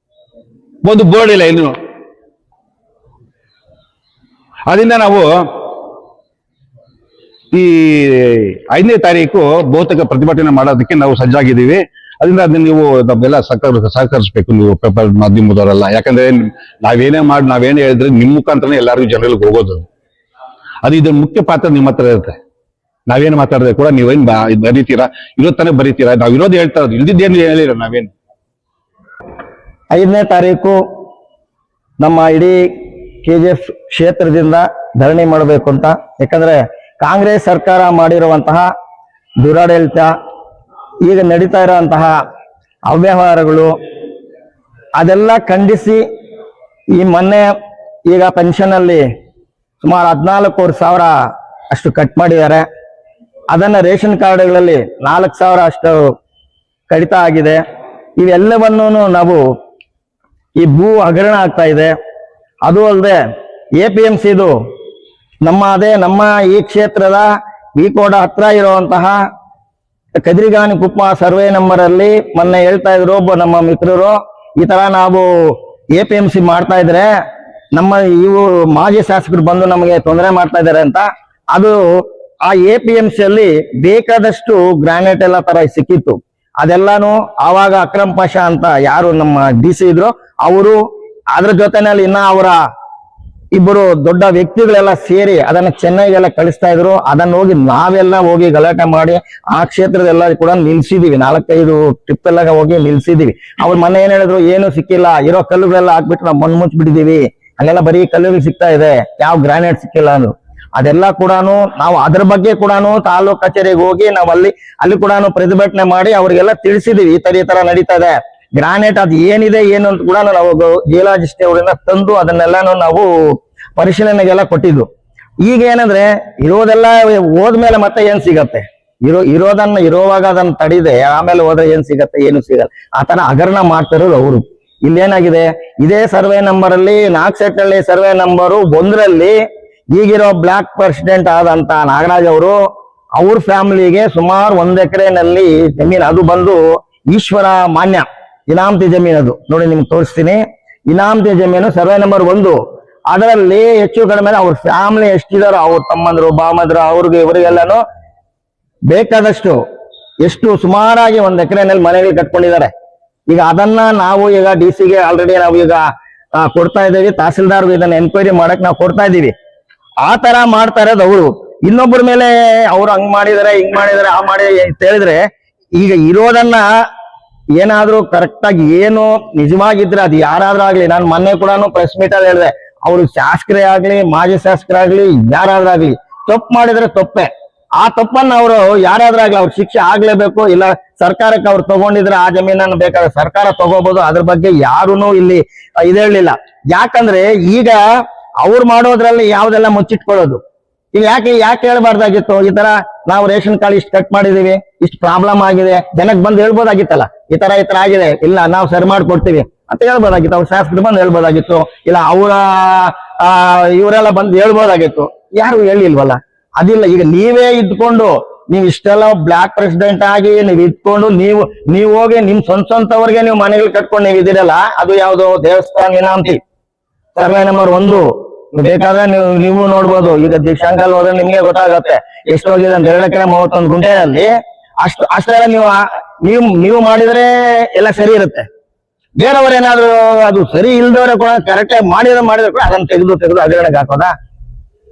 ಒಂದು ಬೋರ್ಡ್ ಇಲ್ಲ ಇನ್ನು. ಅದರಿಂದ ನಾವು ಈ 5ನೇ ತಾರೀಕು ಬಹುತೇಕ ಪ್ರತಿಭಟನೆ ಮಾಡೋದಕ್ಕೆ ನಾವು ಸಜ್ಜಾಗಿದ್ದೀವಿ. ಅದರಿಂದ ಅದನ್ನ ನೀವು ನಮ್ಗೆಲ್ಲ ಸಹಕರಿಸ್ಬೇಕು, ನೀವು ಪೇಪರ್ ಮಾಧ್ಯಮದವರೆಲ್ಲ. ಯಾಕಂದ್ರೆ ನಾವೇನೇ ಹೇಳಿದ್ರೆ ನಿಮ್ಮ ಮುಖಾಂತರನೇ ಎಲ್ಲರಿಗೂ ಜನಗಳಿಗೆ ಹೋಗೋದು. ಅದು ಇದ್ರ ಮುಖ್ಯ ಪಾತ್ರ ನಿಮ್ಮ ಹತ್ರ ಇರುತ್ತೆ. ನಾವೇನು ಮಾತಾಡಿದ್ರೆ ಕೂಡ ನೀವೇನ್ ಬರೀತೀರಾ, ಇರೋತ್ತಾನೆ ಬರೀತೀರಾ. ನಾವ್ ಇರೋದು ಹೇಳ್ತಾ ಇರೋದು, ಇಲ್ದಿದ್ದೇನು ಹೇಳಿರ ನಾವೇನು.
5ನೇ ತಾರೀಕು ನಮ್ಮ ಇಡೀ KGF ಕ್ಷೇತ್ರದಿಂದ ಧರಣಿ ಮಾಡಬೇಕು ಅಂತ. ಯಾಕಂದ್ರೆ ಕಾಂಗ್ರೆಸ್ ಸರ್ಕಾರ ಮಾಡಿರುವಂತಹ ದುರಾಡಳಿತ, ಈಗ ನಡೀತಾ ಇರುವಂತಹ ಅವ್ಯವಹಾರಗಳು, ಅದೆಲ್ಲ ಖಂಡಿಸಿ ಈ ಮೊನ್ನೆ ಈಗ ಪೆನ್ಷನ್ ಅಲ್ಲಿ ಸುಮಾರು 14,000 ಅಷ್ಟು ಕಟ್ ಮಾಡಿದ್ದಾರೆ. ಅದನ್ನ ರೇಷನ್ ಕಾರ್ಡ್ಗಳಲ್ಲಿ 4,000 ಅಷ್ಟು ಕಡಿತ ಆಗಿದೆ. ಇವೆಲ್ಲವನ್ನೂ ನಾವು ಈ ಭೂ ಹಗರಣ ಆಗ್ತಾ ಇದೆ. ಅದು ಅಲ್ಲದೆ APMCದು ನಮ್ಮ ಈ ಕ್ಷೇತ್ರದ ವಿಕೋಡ ಹತ್ರ ಇರುವಂತಹ ಕದ್ರಿಗಾನಿ ಕುಪ್ಪ ಸರ್ವೆ ನಂಬರ್ ಅಲ್ಲಿ ಮೊನ್ನೆ ಹೇಳ್ತಾ ಇದ್ರು ಒಬ್ಬ ನಮ್ಮ ಮಿತ್ರರು, ಈ ತರ ನಾವು APMC ಮಾಡ್ತಾ ಇದ್ರೆ ನಮ್ಮ ಇವು ಮಾಜಿ ಶಾಸಕರು ಬಂದು ನಮಗೆ ತೊಂದರೆ ಮಾಡ್ತಾ ಇದ್ದಾರೆ ಅಂತ. ಅದು ಆ APMC ಅಲ್ಲಿ ಬೇಕಾದಷ್ಟು ಗ್ರಾನೈಟ್ ಎಲ್ಲ ತರ ಸಿಕ್ಕಿತ್ತು. ಅದೆಲ್ಲಾನು ಆವಾಗ ಅಕ್ರಮ್ ಪಾಷಾ ಅಂತ ಯಾರು ನಮ್ಮ DC ಇದ್ರು ಅವರು, ಅದ್ರ ಜೊತೆನಲ್ಲಿ ಇನ್ನ ಅವರ ಇಬ್ಬರು ದೊಡ್ಡ ವ್ಯಕ್ತಿಗಳೆಲ್ಲ ಸೇರಿ ಅದನ್ನ ಚೆನ್ನೈಗೆಲ್ಲ ಕಳಿಸ್ತಾ ಇದ್ರು. ಅದನ್ನ ಹೋಗಿ ನಾವೆಲ್ಲ ಹೋಗಿ ಗಲಾಟೆ ಮಾಡಿ ಆ ಕ್ಷೇತ್ರದೆಲ್ಲ ಕೂಡ ನಿಲ್ಸಿದೀವಿ, 4-5 ಟ್ರಿಪ್ ಎಲ್ಲ ಹೋಗಿ ನಿಲ್ಸಿದೀವಿ. ಅವ್ರ ಮನೆ ಏನ್ ಹೇಳಿದ್ರು, ಏನು ಸಿಕ್ಕಿಲ್ಲ, ಇರೋ ಕಲ್ಲುಗಳೆಲ್ಲ ಹಾಕ್ಬಿಟ್ಟು ನಾವು ಮಣ್ಣು ಮುಚ್ಚಿಬಿಟ್ಟಿದೀವಿ, ಅಲ್ಲೆಲ್ಲ ಬರೀ ಕಲ್ಲುಗಳು ಸಿಗ್ತಾ ಇದೆ, ಯಾವ ಗ್ರಾನೈಟ್ ಸಿಕ್ಕಿಲ್ಲ ಅಂದ್ರು. ಅದೆಲ್ಲ ಕೂಡ ನಾವು ಅದ್ರ ಬಗ್ಗೆ ಕೂಡ ತಾಲೂಕ್ ಕಚೇರಿಗೆ ಹೋಗಿ ನಾವು ಅಲ್ಲಿ ಕೂಡ ಪ್ರತಿಭಟನೆ ಮಾಡಿ ಅವ್ರಿಗೆಲ್ಲ ತಿಳಿಸಿದೀವಿ, ಈ ತರ ನಡೀತಾ ಇದೆ. ಗ್ರಾನೈಟ್ ಅದು ಏನಿದೆ ಏನು ಅಂತ ಕೂಡ ನಾವು ಜಿಯಾಲಜಿಸ್ಟ್ ಅವರಿಂದ ತಂದು ಅದನ್ನೆಲ್ಲಾನು ನಾವು ಪರಿಶೀಲನೆಗೆಲ್ಲ ಕೊಟ್ಟಿದ್ದು. ಈಗ ಏನಂದ್ರೆ ಇರೋದೆಲ್ಲ ಹೋದ್ಮೇಲೆ ಮತ್ತೆ ಏನ್ ಸಿಗತ್ತೆ, ಇರೋದನ್ನ ಇರೋವಾಗ ಅದನ್ನ ತಡಿದೆ ಆಮೇಲೆ ಹೋದ್ರೆ ಏನ್ ಸಿಗತ್ತೆ, ಏನು ಸಿಗಲ್ಲ. ಆತರ ಹಗರಣ ಮಾಡ್ತಿರೋದು ಅವರು. ಇಲ್ಲೇನಾಗಿದೆ, ಇದೇ ಸರ್ವೆ ನಂಬರ್ ಅಲ್ಲಿ ನಾಗಸೆಟ್ಟಳ್ಳಿ ಸರ್ವೆ ನಂಬರ್ 1ರಲ್ಲಿ ಈಗಿರೋ ಬ್ಲಾಕ್ ಪ್ರೆಸಿಡೆಂಟ್ ಆದಂತ ನಾಗರಾಜ್ ಅವರು, ಅವ್ರ ಫ್ಯಾಮಿಲಿಗೆ ಸುಮಾರು 1 ಎಕರೆನಲ್ಲಿ ಜಮೀನು, ಅದು ಬಂದು ಈಶ್ವರ ಮಾನ್ಯ ಇನಾಮತಿ ಜಮೀನು. ಅದು ನೋಡಿ ನಿಮ್ಗೆ ತೋರಿಸ್ತೀನಿ. ಇನಾಮತಿ ಜಮೀನು ಸರ್ವೆ ನಂಬರ್ 1, ಅದರಲ್ಲಿ ಹೆಚ್ಚು ಕಡಿಮೆ ಅವ್ರ ಫ್ಯಾಮಿಲಿ ಎಷ್ಟಿದಾರೋ, ಅವ್ರ ತಮ್ಮಂದ್ರು ಬಾಮಂದ್ರು ಅವ್ರಿಗೆ ಇವರಿಗೆಲ್ಲಾನು ಬೇಕಾದಷ್ಟು ಎಷ್ಟು ಸುಮಾರಾಗಿ 1 ಎಕರೆನಲ್ಲಿ ಮನೆಗಳು ಕಟ್ಕೊಂಡಿದ್ದಾರೆ. ಈಗ ಅದನ್ನ ನಾವು ಈಗ DC-ಗೆ ಆಲ್ರೆಡಿ ನಾವು ಈಗ ಕೊಡ್ತಾ ಇದ್ದೀವಿ, ತಹಸೀಲ್ದಾರ್ಗೂ ಇದನ್ನ ಎನ್ಕ್ವೈರಿ ಮಾಡಕ್ ನಾವು ಕೊಡ್ತಾ ಇದ್ದೀವಿ. ಆ ತರ ಮಾಡ್ತಾ ಇರೋದು ಅವರು. ಇನ್ನೊಬ್ಬರ ಮೇಲೆ ಅವ್ರು ಹಂಗ್ ಮಾಡಿದಾರೆ ಹಿಂಗ್ ಮಾಡಿದಾರೆ ಆ ಮಾಡಿ ಅಂತ ಹೇಳಿದ್ರೆ, ಈಗ ಇರೋದನ್ನ ಏನಾದ್ರೂ ಕರೆಕ್ಟ್ ಆಗಿ ಏನು ನಿಜವಾಗಿದ್ರೆ ಅದು ಯಾರಾದ್ರೂ ಆಗ್ಲಿ, ನಾನು ಮೊನ್ನೆ ಕೂಡ ಪ್ರೆಸ್ ಮೀಟ್ ಅಲ್ಲಿ ಹೇಳಿದೆ, ಅವ್ರು ಶಾಸಕರೇ ಆಗ್ಲಿ ಮಾಜಿ ಶಾಸಕರಾಗ್ಲಿ ಯಾರಾದ್ರಾಗ್ಲಿ ತಪ್ಪು ಮಾಡಿದ್ರೆ ತಪ್ಪೆ. ಆ ತಪ್ಪನ್ನ ಅವರು ಯಾರಾದ್ರಾಗ್ಲಿ ಅವ್ರ ಶಿಕ್ಷೆ ಆಗ್ಲೇಬೇಕು. ಇಲ್ಲ ಸರ್ಕಾರಕ್ಕೆ ಅವ್ರು ತಗೊಂಡಿದ್ರೆ ಆ ಜಮೀನನ್ನು ಬೇಕಾದ್ರೆ ಸರ್ಕಾರ ತಗೋಬಹುದು, ಅದ್ರ ಬಗ್ಗೆ ಯಾರೂನು ಇಲ್ಲಿ ಇದೇಳಿಲ್ಲ. ಯಾಕಂದ್ರೆ ಈಗ ಅವ್ರು ಮಾಡೋದ್ರಲ್ಲಿ ಯಾವ್ದೆಲ್ಲ ಮುಚ್ಚಿಟ್ಕೊಳ್ಳೋದು. ಈಗ ಯಾಕೆ ಹೇಳ್ಬಾರ್ದಾಗಿತ್ತು, ಈ ತರ ನಾವು ರೇಷನ್ ಕಾರ್ಡ್ ಇಷ್ಟು ಕಟ್ ಮಾಡಿದೀವಿ, ಇಷ್ಟು ಪ್ರಾಬ್ಲಮ್ ಆಗಿದೆ, ಜನಕ್ಕೆ ಬಂದು ಹೇಳ್ಬೋದಾಗಿತ್ತಲ್ಲ, ಈ ತರ ಆಗಿದೆ, ಇಲ್ಲ ನಾವು ಸರಿ ಮಾಡ್ಕೊಡ್ತೀವಿ ಅಂತ ಹೇಳ್ಬೋದಾಗಿತ್ತು. ಅವ್ರ ಶಾಸಕರು ಬಂದು ಹೇಳ್ಬೋದಾಗಿತ್ತು, ಇಲ್ಲ ಅವರ ಇವರೆಲ್ಲ ಬಂದು ಹೇಳ್ಬೋದಾಗಿತ್ತು. ಯಾರು ಹೇಳಿಲ್ವಲ್ಲ. ಅದಿಲ್ಲ. ಈಗ ನೀವೇ ಇದ್ಕೊಂಡು ನೀವು ಇಷ್ಟೆಲ್ಲ ಬ್ಲಾಕ್ ಪ್ರೆಸಿಡೆಂಟ್ ಆಗಿ ನೀವು ಇದ್ಕೊಂಡು ನೀವು ಹೋಗಿ ನಿಮ್ ಸ್ವಂತವ್ರಿಗೆ ನೀವು ಮನೆಗಳು ಕಟ್ಕೊಂಡು ನೀವು ಇದ್ದೀರಲ್ಲ, ಅದು ಯಾವ್ದು ದೇವಸ್ಥಾನ ಇನಾಮತಿ ಸರ್ವೆ ನಂಬರ್ 1. ಬೇಕಾದ್ರೆ ನೀವು ನೋಡ್ಬೋದು. ಈಗ ದೀಕ್ಷಾಂಕಲ್ ಹೋದ್ರೆ ನಿಮ್ಗೆ ಗೊತ್ತಾಗತ್ತೆ ಎಷ್ಟು ಹೋಗಿದೆ ಅಂತ. 2 ಎಕರೆ 31 ಗುಂಟೆಯಲ್ಲಿ ಅಷ್ಟೆಲ್ಲ ನೀವು ಮಾಡಿದ್ರೆ ಎಲ್ಲ ಸರಿ ಇರುತ್ತೆ. ಬೇರೆಯವ್ರೇನಾದ್ರು ಅದು ಸರಿ ಇಲ್ದವ್ರೆ ಕೂಡ ಕರೆಕ್ಟ್ ಆಗಿ ಮಾಡಿದ್ರೆ ಕೂಡ ಅದನ್ನ ತೆಗೆದು ಹಗರಣೆಗೆ ಹಾಕೋದಾ?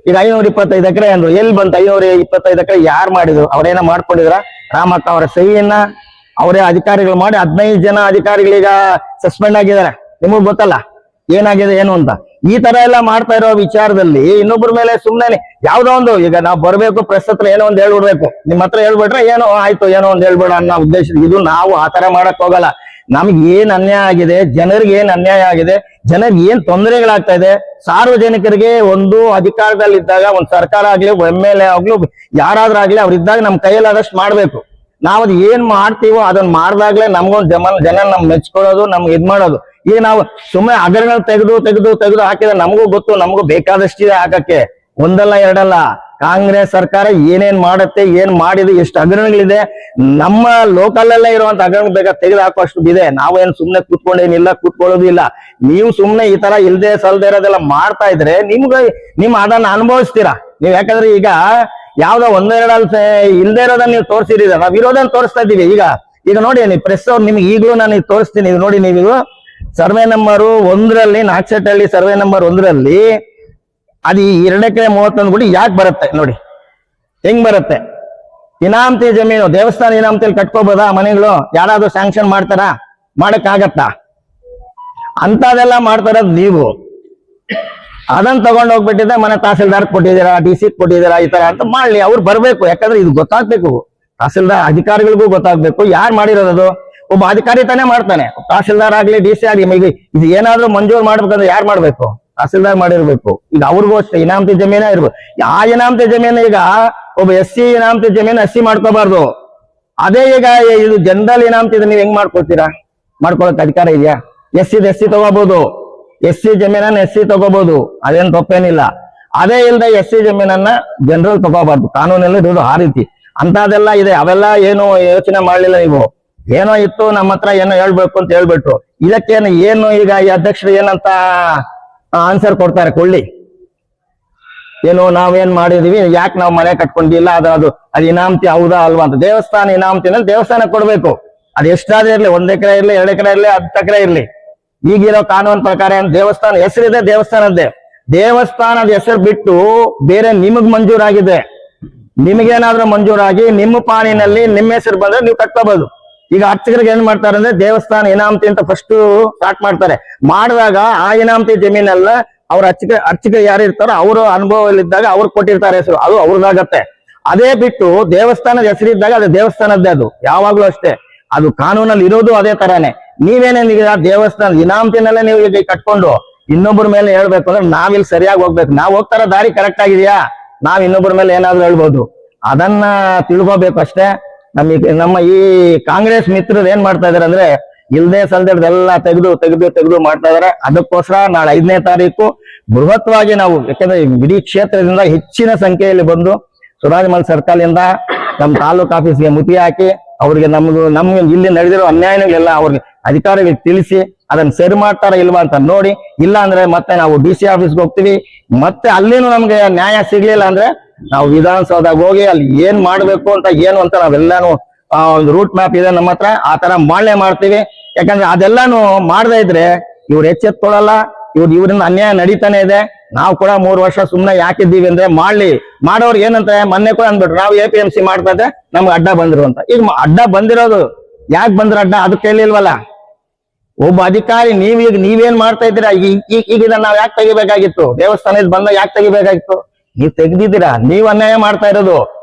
ಈಗ 525 ಎಕರೆ ಅಂದ್ರು, ಎಲ್ಲಿ ಬಂತು 525 ಎಕರೆ? ಯಾರು ಮಾಡಿದ್ರು? ಅವ್ರೇನ ಮಾಡ್ಕೊಂಡಿದ್ರ? ರಾಮಕ್ಕ ಅವರ ಸಹಿಯನ್ನ ಅವರೇ ಅಧಿಕಾರಿಗಳು ಮಾಡಿ 15 ಜನ ಅಧಿಕಾರಿಗಳೀಗ ಸಸ್ಪೆಂಡ್ ಆಗಿದ್ದಾರೆ. ನಿಮಗ್ ಗೊತ್ತಲ್ಲ ಏನಾಗಿದೆ ಏನು ಅಂತ. ಈ ತರ ಎಲ್ಲ ಮಾಡ್ತಾ ಇರೋ ವಿಚಾರದಲ್ಲಿ ಇನ್ನೊಬ್ಬರ ಮೇಲೆ ಸುಮ್ನೆ ಯಾವ್ದೋ ಒಂದು, ಈಗ ನಾವು ಬರ್ಬೇಕು ಪ್ರೆಸ್ ಹತ್ರ ಏನೋ ಒಂದು ಹೇಳ್ಬಿಡ್ಬೇಕು, ನಿಮ್ ಹತ್ರ ಹೇಳ್ಬಿಟ್ರೆ ಏನೋ ಆಯ್ತು ಏನೋ ಒಂದು ಹೇಳ್ಬೇಡ ಅನ್ನೋ ಉದ್ದೇಶ. ಇದು ನಾವು ಆತರ ಮಾಡಕ್ ಹೋಗಲ್ಲ. ನಮ್ಗೆ ಏನ್ ಅನ್ಯಾಯ ಆಗಿದೆ, ಜನರಿಗೆ ಏನ್ ಅನ್ಯಾಯ ಆಗಿದೆ, ಜನರಿಗೆ ಏನ್ ತೊಂದರೆಗಳಾಗ್ತಾ ಇದೆ, ಸಾರ್ವಜನಿಕರಿಗೆ ಒಂದು ಅಧಿಕಾರದಲ್ಲಿ ಇದ್ದಾಗ ಒಂದು ಸರ್ಕಾರ ಆಗ್ಲಿ MLA ಆಗ್ಲಿ ಯಾರಾದ್ರೂ ಆಗ್ಲಿ ಅವ್ರಿದ್ದಾಗ ನಮ್ ಕೈಯಲ್ಲಾದಷ್ಟು ಮಾಡ್ಬೇಕು. ನಾವ್ ಅದ್ ಏನ್ ಮಾಡ್ತೀವೋ ಅದನ್ನ ಮಾಡ್ದಾಗ್ಲೇ ನಮ್ಗೊಂದು ಜನ ನಮ್ ಮೆಚ್ಕೊಳ್ಳೋದು, ನಮ್ಗೆ ಇದ್ ಮಾಡೋದು. ಈಗ ನಾವು ಸುಮ್ಮನೆ ಹಗರಣಗಳು ತೆಗೆದು ಹಾಕಿದ್ರೆ ನಮಗೂ ಗೊತ್ತು, ನಮಗೂ ಬೇಕಾದಷ್ಟಿದೆ ಹಾಕಕ್ಕೆ. ಒಂದಲ್ಲ ಎರಡಲ್ಲ. ಕಾಂಗ್ರೆಸ್ ಸರ್ಕಾರ ಏನೇನ್ ಮಾಡುತ್ತೆ, ಏನ್ ಮಾಡಿದೆ, ಎಷ್ಟು ಹಗರಣಗಳಿದೆ. ನಮ್ಮ ಲೋಕಲ್ ಅಲ್ಲೇ ಇರುವಂತ ಹಗರಣ ಬೇಕಾದ ತೆಗೆದು ಹಾಕುವಷ್ಟು ಇದೆ. ನಾವೇನ್ ಸುಮ್ನೆ ಕೂತ್ಕೊಳ್ಳೋದು ಇಲ್ಲ. ನೀವು ಸುಮ್ನೆ ಈ ತರ ಇಲ್ದೆ ಸಲ್ದೇ ಇರೋದೆಲ್ಲ ಮಾಡ್ತಾ ಇದ್ರೆ ನಿಮ್ ಅದನ್ನ ಅನುಭವಿಸ್ತೀರಾ ನೀವ್. ಯಾಕಂದ್ರೆ ಈಗ ಯಾವ್ದೋ 1-2 ಇಲ್ದೇ ಇರೋದನ್ನ ನೀವು ತೋರಿಸಿರೀರ, ನಾವ್ ಇರೋದನ್ನ ತೋರಿಸ್ತಾ ಇದೀವಿ. ಈಗ ನೋಡಿ ನೀವು ಪ್ರೆಸ್ ಅವ್ರು ನಿಮ್ಗೆ ಈಗ್ಲೂ ನಾನು ತೋರಿಸ್ತೀನಿ. ಇದು ನೋಡಿ, ನೀವು ಸರ್ವೆ ನಂಬರ್ 1ರಲ್ಲಿ ನಾಗಸೆಟ್ಟಳ್ಳಿ ಸರ್ವೆ ನಂಬರ್ 1ರಲ್ಲಿ ಅದು 2 ಎಕರೆ 31 ಗುಂಟೆ ಯಾಕೆ ಬರುತ್ತೆ ನೋಡಿ, ಹೆಂಗ್ ಬರುತ್ತೆ? ಇನಾಮತಿ ಜಮೀನು, ದೇವಸ್ಥಾನ ಇನಾಮತಿಯಲ್ಲಿ ಕಟ್ಕೋಬೋದಾ ಮನೆಗಳು? ಯಾರಾದ್ರೂ ಸ್ಯಾಂಕ್ಷನ್ ಮಾಡ್ತಾರಾ? ಮಾಡಕ್ ಆಗತ್ತಾ? ಅಂತದೆಲ್ಲ ಮಾಡ್ತಾರದ್ ನೀವು. ಅದನ್ನ ತಗೊಂಡ್ ಹೋಗ್ಬಿಟ್ಟಿದೆ ಮನೆ ತಹಸೀಲ್ದಾರ್ ಕೊಟ್ಟಿದ್ದೀರಾ, DC ಕೊಟ್ಟಿದ್ದೀರಾ, ಈ ತರ ಅಂತ ಮಾಡ್ಲಿ. ಅವ್ರು ಬರ್ಬೇಕು. ಯಾಕಂದ್ರೆ ಇದು ಗೊತ್ತಾಗ್ಬೇಕು, ತಹಸೀಲ್ದಾರ್ ಅಧಿಕಾರಿಗಳಿಗೂ ಗೊತ್ತಾಗ್ಬೇಕು ಯಾರು ಮಾಡಿರೋದು. ಒಬ್ಬ ಅಧಿಕಾರಿ ತಾನೇ ಮಾಡ್ತಾನೆ, ತಹಸೀಲ್ದಾರ್ ಆಗ್ಲಿ DC ಆಗ್ಲಿ. ಇದು ಏನಾದ್ರೂ ಮಂಜೂರು ಮಾಡ್ಬೇಕಂದ್ರೆ ಯಾರು ಮಾಡ್ಬೇಕು? ತಹಸೀಲ್ದಾರ್ ಮಾಡಿರ್ಬೇಕು. ಈಗ ಅವ್ರಿಗೂ ಅಷ್ಟೇ ಇನಾಮತಿ ಜಮೀನೇ ಇರ್ಬೇಕು. ಆ ಇನಾಮತಿ ಜಮೀನು ಈಗ ಒಬ್ಬ SC ಇನಾಮತಿ ಜಮೀನು SC ಮಾಡ್ಕೋಬಾರ್ದು. ಅದೇ ಈಗ ಇದು ಜನರಲ್ ಇನಾಮತಿ ನೀವು ಹೆಂಗ್ ಮಾಡ್ಕೊಳ್ತೀರಾ? ಮಾಡ್ಕೊಳಕ್ ಅಧಿಕಾರ ಇದೆಯಾ? SC ತಗೋಬಹುದು, SC ಜಮೀನನ್ನ SC ತಗೋಬಹುದು, ಅದೇನ್ ತಪ್ಪೇನಿಲ್ಲ. ಅದೇ ಇಲ್ದೆ SC ಜಮೀನನ್ನ ಜನರಲ್ ತಗೋಬಾರ್ದು. ಕಾನೂನಲ್ಲಿ ಇರೋದು ಆ ರೀತಿ. ಅಂತದೆಲ್ಲ ಇದೆ. ಅವೆಲ್ಲ ಏನು ಯೋಚನೆ ಮಾಡ್ಲಿಲ್ಲ ನೀವು. ಏನೋ ಇತ್ತು ನಮ್ಮ ಹತ್ರ ಏನೋ ಹೇಳ್ಬೇಕು ಅಂತ ಹೇಳ್ಬಿಟ್ರು. ಇದಕ್ಕೇನು ಏನು ಈಗ ಈ ಅಧ್ಯಕ್ಷರು ಏನಂತ ಆನ್ಸರ್ ಕೊಡ್ತಾರೆ? ಕೊಳ್ಳಿ. ಏನು ನಾವೇನ್ ಮಾಡಿದೀವಿ, ಯಾಕೆ ನಾವು ಮನೆ ಕಟ್ಕೊಂಡಿಲ್ಲ, ಅದು ಇನಾಮತಿ ಹೌದಾ ಅಲ್ವಾ ಅಂತ. ದೇವಸ್ಥಾನ ಇನಾಮತಿನಲ್ಲಿ ದೇವಸ್ಥಾನ ಕೊಡ್ಬೇಕು. ಅದು ಎಷ್ಟಾದ್ರೂ ಇರ್ಲಿ, 1 ಎಕರೆ ಇರ್ಲಿ, 2 ಎಕರೆ ಇರ್ಲಿ, 10 ಎಕರೆ ಇರ್ಲಿ. ಈಗಿರೋ ಕಾನೂನು ಪ್ರಕಾರ ಏನ್ ದೇವಸ್ಥಾನ ಹೆಸರಿದೆ, ದೇವಸ್ಥಾನದ್ದೇ. ದೇವಸ್ಥಾನದ ಹೆಸರು ಬಿಟ್ಟು ಬೇರೆ ನಿಮಗ್ ಮಂಜೂರಾಗಿದೆ, ನಿಮಗೇನಾದ್ರೂ ಮಂಜೂರಾಗಿ ನಿಮ್ಮ ಪಾಣಿನಲ್ಲಿ ನಿಮ್ಮ ಹೆಸರು ಬಂದ್ರೆ ನೀವು ಕಟ್ಕೋಬಹುದು. ಈಗ ಅರ್ಚಕರಿಗೆ ಏನ್ ಮಾಡ್ತಾರೆ ಅಂದ್ರೆ ದೇವಸ್ಥಾನ ಇನಾಮತಿ ಅಂತ ಫಸ್ಟ್ ಸ್ಟಾರ್ಟ್ ಮಾಡ್ತಾರೆ. ಮಾಡಿದಾಗ ಆ ಇನಾಮತಿ ಜಮೀನೆಲ್ಲ ಅವ್ರ ಅರ್ಚಕ ಯಾರು ಇರ್ತಾರೋ ಅವರು ಅನುಭವದಲ್ಲಿದ್ದಾಗ ಅವ್ರು ಕೊಟ್ಟಿರ್ತಾರೆ ಹೆಸರು, ಅದು ಅವ್ರದ್ದಾಗತ್ತೆ. ಅದೇ ಬಿಟ್ಟು ದೇವಸ್ಥಾನದ ಹೆಸರಿದ್ದಾಗ ಅದು ದೇವಸ್ಥಾನದ್ದೇ, ಅದು ಯಾವಾಗ್ಲೂ ಅಷ್ಟೇ. ಅದು ಕಾನೂನಲ್ಲಿ ಇರೋದು ಅದೇ ತರಾನೇ. ನೀವೇನೇನೀಗ ದೇವಸ್ಥಾನ ಇನಾಮತಿನಲ್ಲೇ ನೀವು ಈಗ ಕಟ್ಕೊಂಡು ಇನ್ನೊಬ್ಬರ ಮೇಲೆ ಹೇಳ್ಬೇಕು ಅಂದ್ರೆ ನಾವಿಲ್ಲಿ ಸರಿಯಾಗಿ ಹೋಗ್ಬೇಕು. ನಾವ್ ಹೋಗ್ತಾರ ದಾರಿ ಕರೆಕ್ಟ್ ಆಗಿದೆಯಾ, ನಾವ್ ಇನ್ನೊಬ್ಬರ ಮೇಲೆ ಏನಾದ್ರು ಹೇಳ್ಬೋದು. ಅದನ್ನ ತಿಳ್ಕೋಬೇಕು ಅಷ್ಟೇ. ನಮ್ಮ ಈ ಕಾಂಗ್ರೆಸ್ ಮಿತ್ರರು ಏನ್ ಮಾಡ್ತಾ ಇದಾರೆ ಅಂದ್ರೆ ಇಲ್ದೇ ಸಲ್ದೆಲ್ಲ ತೆಗೆದು ಮಾಡ್ತಾ ಇದಾರೆ. ಅದಕ್ಕೋಸ್ಕರ ನಾಳೆ 5ನೇ ತಾರೀಕು ಬೃಹತ್ವಾಗಿ ನಾವು, ಯಾಕಂದ್ರೆ ಇಡೀ ಕ್ಷೇತ್ರದಿಂದ ಹೆಚ್ಚಿನ ಸಂಖ್ಯೆಯಲ್ಲಿ ಬಂದು ಸುರಾಜಮಲ್ ಸರ್ಕಲ್ ಇಂದ ನಮ್ಮ ತಾಲೂಕ್ ಆಫೀಸ್ಗೆ ಮುತಿ ಹಾಕಿ ಅವ್ರಿಗೆ ನಮ್ಗೆ ಇಲ್ಲಿ ನಡೆದಿರೋ ಅನ್ಯಾಯಗಳೆಲ್ಲ ಅವ್ರಿಗೆ ಅಧಿಕಾರಿಗಳಿಗೆ ತಿಳಿಸಿ ಅದನ್ನ ಸರಿ ಮಾಡ್ತಾರ ಇಲ್ವಾ ಅಂತ ನೋಡಿ, ಇಲ್ಲ ಅಂದ್ರೆ ಮತ್ತೆ ನಾವು DC ಆಫೀಸ್ಗೆ ಹೋಗ್ತೀವಿ. ಮತ್ತೆ ಅಲ್ಲಿನೂ ನಮ್ಗೆ ನ್ಯಾಯ ಸಿಗ್ಲಿಲ್ಲ ಅಂದ್ರೆ ನಾವು ವಿಧಾನಸೌಧಕ್ಕೆ ಹೋಗಿ ಅಲ್ಲಿ ಏನ್ ಮಾಡ್ಬೇಕು ಅಂತ ಏನು ಅಂತ ನಾವೆಲ್ಲಾನು ಒಂದು ರೂಟ್ ಮ್ಯಾಪ್ ಇದೆ ನಮ್ಮ ಹತ್ರ, ಆ ತರ ಮಾಡಲೇ ಮಾಡ್ತೀವಿ. ಯಾಕಂದ್ರೆ ಅದೆಲ್ಲಾನು ಮಾಡದೇ ಇದ್ರೆ ಇವ್ರು ಎಚ್ಚೆತ್ಕೊಳ್ಳಲ್ಲ, ಇವ್ರಿಂದ ಅನ್ಯಾಯ ನಡೀತಾನೆ ಇದೆ. ನಾವು ಕೂಡ 3 ವರ್ಷ ಸುಮ್ನೆ ಯಾಕಿದ್ದೀವಿ ಅಂದ್ರೆ ಮಾಡೋರು ಏನಂತ ಮೊನ್ನೆ ಕೂಡ ಅಂದ್ಬಿಟ್ರು, ನಾವು APMC ಮಾಡ್ತಾ ಇದ್ದೆ ನಮ್ಗೆ ಅಡ್ಡ ಬಂದ್ರು ಅಂತ. ಈಗ ಅಡ್ಡ ಬಂದಿರೋದು ಯಾಕೆ ಬಂದ್ರು ಅಡ್ಡ, ಅದು ಕೇಳಿಲ್ವಲ್ಲ. ಒಬ್ಬ ಅಧಿಕಾರಿ ನೀವೇನ್ ಮಾಡ್ತಾ ಇದ್ದೀರಾ, ಈಗ ನಾವ್ ಯಾಕೆ ತೆಗಿಬೇಕಾಗಿತ್ತು, ದೇವಸ್ಥಾನದ ಬಂದ ಯಾಕೆ ತೆಗಿಬೇಕಾಗಿತ್ತು, ನೀವ್ ತೆಗ್ದಿದ್ದೀರಾ, ನೀವ್ ಅನ್ಯಾಯ ಮಾಡ್ತಾ ಇರೋದು,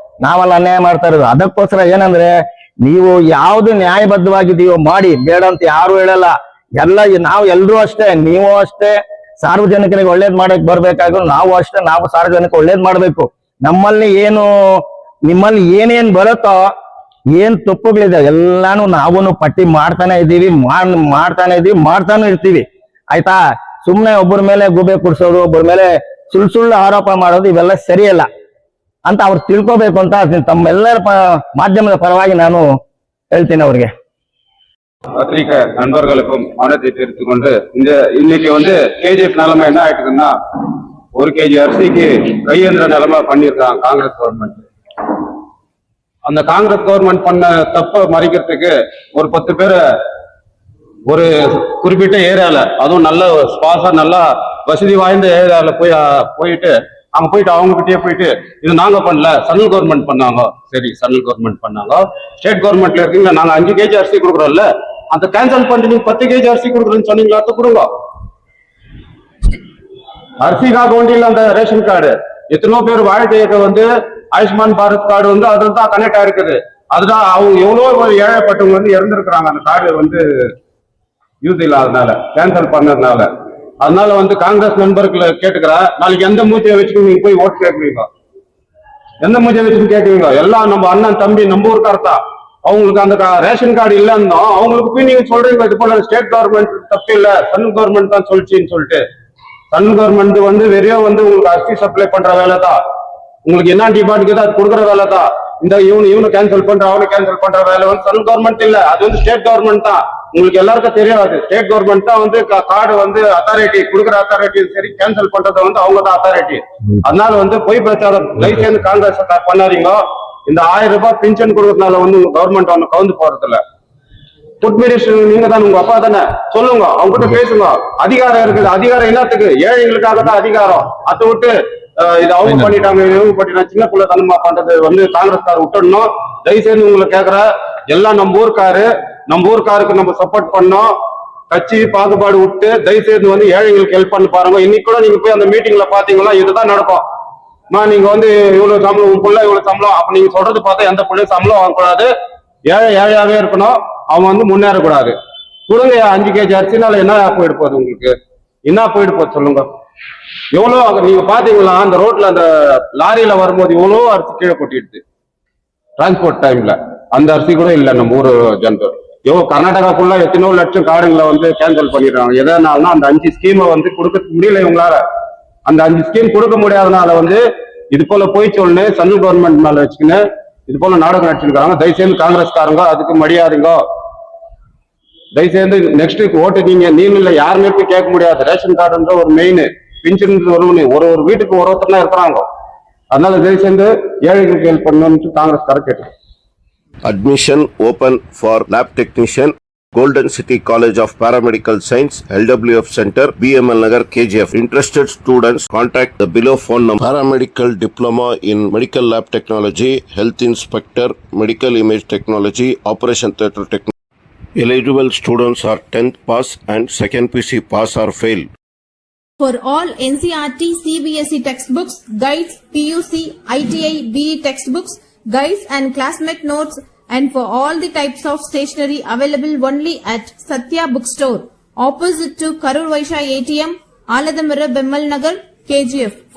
ನಾವಲ್ಲ ಅನ್ಯಾಯ ಮಾಡ್ತಾ ಇರೋದು. ಅದಕ್ಕೋಸ್ಕರ ಏನಂದ್ರೆ ನೀವು ಯಾವ್ದು ನ್ಯಾಯಬದ್ಧವಾಗಿದೆಯೋ ಮಾಡಿ, ಬೇಡ ಅಂತ ಯಾರು ಹೇಳಲ್ಲ. ನಾವು ಎಲ್ರೂ ಅಷ್ಟೇ, ನೀವು ಅಷ್ಟೇ ಸಾರ್ವಜನಿಕರಿಗೆ ಒಳ್ಳೇದ್ ಮಾಡಕ್ ಬರ್ಬೇಕಾದ್ರು ನಾವು ಅಷ್ಟೇ, ನಾವು ಸಾರ್ವಜನಿಕ ಒಳ್ಳೇದ್ ಮಾಡ್ಬೇಕು. ನಿಮ್ಮಲ್ಲಿ ಏನೇನ್ ಬರುತ್ತೋ, ಏನ್ ತಪ್ಪುಗಳಿದೆ ಎಲ್ಲಾನು ನಾವು ಪಟ್ಟಿ ಮಾಡ್ತಾನೆ ಇದ್ದೀವಿ, ಮಾಡ್ತಾನು ಇರ್ತೀವಿ. ಆಯ್ತಾ? ಸುಮ್ನೆ ಒಬ್ಬರ ಮೇಲೆ ಗೂಬೆ ಕುಡ್ಸೋದು, ಒಬ್ಬರ ಮೇಲೆ ಸುಳ್ಳು ಆರೋಪ ಮಾಡೋದು ಇವೆಲ್ಲ ಸರಿಯಲ್ಲ ಅಂತ ಅವ್ರು ತಿಳ್ಕೊಬೇಕು ಅಂತ ತಮ್ಮೆಲ್ಲರ ಮಾಧ್ಯಮದ ಪರವಾಗಿ ನಾನು ಹೇಳ್ತೀನಿ ಅವ್ರಿಗೆ.
பத்திரிகை நண்பர்களுக்கும் வணக்கத்தை தெரிவித்துக் கொண்டு இன்னைக்கு KGF நிலைமை என்ன ஆயிட்டுதுன்னா, 1 kg அரிசிக்கு கையேந்திர நிலைமை பண்ணியிருக்காங்க காங்கிரஸ் கவர்மெண்ட். அந்த காங்கிரஸ் கவர்மெண்ட் பண்ண தப்ப மறைக்கிறதுக்கு ஒரு 10 பேரை ஒரு குறிப்பிட்ட ஏரியால, அதுவும் நல்ல ஸ்பாஸா நல்லா வசதி வாய்ந்த ஏரியால போயிட்டு அங்க போயிட்டு அவங்க கிட்டே போயிட்டு இது நாங்க பண்ணல, சென்ட்ரல் கவர்மெண்ட் பண்ணாங்க. சரி, சென்ட்ரல் கவர்மெண்ட் பண்ணாங்க, ஸ்டேட் கவர்மெண்ட்ல இருக்கீங்க, நாங்க 5 kg அரிசி கொடுக்குறோம்ல, அந்த கேன்சல் பண்ணிட்டு நீங்க 10 kg அரிசி கொடுக்குறேன்னு சொன்னீங்களா, அது கொடுங்க. அரிசிக்காக ஒன்றியில் அந்த ரேஷன் கார்டு எத்தனோ பேர் வாழ்க்கைக்கு ஆயுஷ்மான் பாரத் கார்டு அதுல தான் கனெக்ட் ஆயிருக்குது. அதுதான் அவங்க எவ்வளவு ஏழைப்பட்டவங்க இறந்துருக்குறாங்க அந்த கார்டு யூஸ் இல்லாதனால, கேன்சல் பண்ணதுனால. அதனால காங்கிரஸ் நண்பர்களை கேட்டுக்கிறேன், நாளைக்கு எந்த மூச்சையை வச்சுட்டு நீங்க போய் ஓட்டு கேட்குறீங்க, எந்த மூச்சை வச்சுன்னு கேட்குறீங்க? எல்லாம் நம்ம அண்ணன் தம்பி நம்ம ஊருக்காரத்தா, அவங்களுக்கு அந்த ரேஷன் கார்டு இல்லைன்னா அவங்களுக்கு போய் நீங்க சொல்றீங்க இது போல ஸ்டேட் கவர்மெண்ட் தப்பு இல்ல, சென்ட்ரல் கவர்மெண்ட் தான் சொல்லிச்சின்னு சொல்லிட்டு. சென்ட்ரல் கவர்மெண்ட் வெறியும் உங்களுக்கு அரிசி சப்ளை பண்ற வேலை தான், உங்களுக்கு என்ன டிபார்ட்மெண்ட் அது கொடுக்குற வேலை தான். இந்த இவனு கேன்சல் பண்ற அவனு கேன்சல் பண்ற வேலை சென்ட்ரல் கவர்மெண்ட் இல்ல, அது ஸ்டேட் கவர்மெண்ட் தான். உங்களுக்கு எல்லாருக்கும் தெரியாது, ஸ்டேட் கவர்மெண்ட் தான் கார்டு அத்தாரிட்டி கொடுக்குற அத்தாரிட்டி, சரி கேன்சல் பண்றது அவங்க தான் அத்தாரிட்டி. அதனால பொய் பிரச்சாரம் லைசன்ஸ் காங்கிரஸ் பண்ணாதீங்க. இந்த 1000 ரூபாய் பென்ஷன் கொடுக்கறதுனால கவர்மெண்ட் கவுந்து போறது இல்ல. ஃபுட் மினிஸ்டர் நீங்க தான், உங்க அப்பா தானே, சொல்லுங்க, அவங்க கிட்ட பேசுங்க. அதிகாரம் இருக்குது, அதிகாரம் என்னத்துக்கு? ஏழைகளுக்காக தான் அதிகாரம். அதை விட்டு இது அவங்க பண்ணிட்டாங்க இவங்க பண்ணிட்டாங்க சின்ன பிள்ளை தனமா பண்றது காங்கிரஸ்கார விட்டுடணும். தயவுசெய்து உங்களை கேக்குற, எல்லாம் நம்ம ஊருக்காருக்கு நம்ம சப்போர்ட் பண்ணோம். கட்சி பாகுபாடு விட்டு தயவுசெய்து ஏழைகளுக்கு ஹெல்ப் பண்ணி பாருங்க. இன்னைக்கு கூட நீங்க போய் அந்த மீட்டிங்ல பாத்தீங்களா, இதுதான் நடக்கும். நீங்க இவ்வளவு சம்பளம், உங்க பிள்ளை இவ்வளவு சம்பளம், அப்ப நீங்க சொல்றது பார்த்தா எந்த பிள்ளையும் சம்பளம் வாங்கக்கூடாது, ஏழையாவே இருக்கணும், அவன் முன்னேறக்கூடாது. கொடுங்க 5 kg அரிசினால என்ன போயிட்டு போகுது, உங்களுக்கு என்ன போயிட்டு போகுது சொல்லுங்க. எவ்வளவு நீங்க பாத்தீங்களா அந்த ரோட்ல அந்த லாரியில வரும்போது எவ்வளவு அரிசி கீழே கொட்டிடுது டிரான்ஸ்போர்ட் டைம்ல. அந்த அரிசி கூட இல்ல நம்ம ஊரு ஜனங்கள். கர்நாடகாக்குள்ள எத்தனோ லட்சம் கார்டுங்களை கேன்சல் பண்ணிடுறாங்க. எதனாலனா அந்த 5 ஸ்கீமை கொடுக்க முடியல இவங்களால. அந்த 5 ஸ்கீம் கொடுக்க முடியாதனால இது போல போய் சொல்லு சென்ட்ரல் கவர்மெண்ட் மேல வச்சுக்கின்னு இது போல நாடகம் நடிச்சிருக்காங்க. தயவுசெய்து காங்கிரஸ்காரங்க அதுக்கு மடியாதுங்க. தயவுசெய்து நெக்ஸ்ட் ஓட்டு நீங்க இல்ல யாருமே போய் கேட்க முடியாது. ரேஷன் கார்டுன்ற ஒரு மெயின், பென்ஷன் ஒரு வீட்டுக்கு ஒருத்தர் இருக்கிறாங்க. அதனால தயவுசெய்து ஏழைகளுக்கு ஹெல்ப் பண்ணணும்னு காங்கிரஸ்காரர் கேட்டு
Admission open for lab technician. Golden City College of Paramedical Science, LWF Center, BML Nagar, KGF. Interested students contact the below phone number. Paramedical Diploma in Medical Lab Technology, Health Inspector, Medical Image Technology, Operation Theatre Technology. Eligible students are 10th pass and 2nd PC pass or fail.
For all NCERT, CBSE textbooks, guides, PUC, ITI, BE textbooks, guides and classmate notes, and for all the types of stationery available only at Satya Bookstore, opposite to Karur Vaishya ATM, Aladamira, Bemmal Nagar, KGF.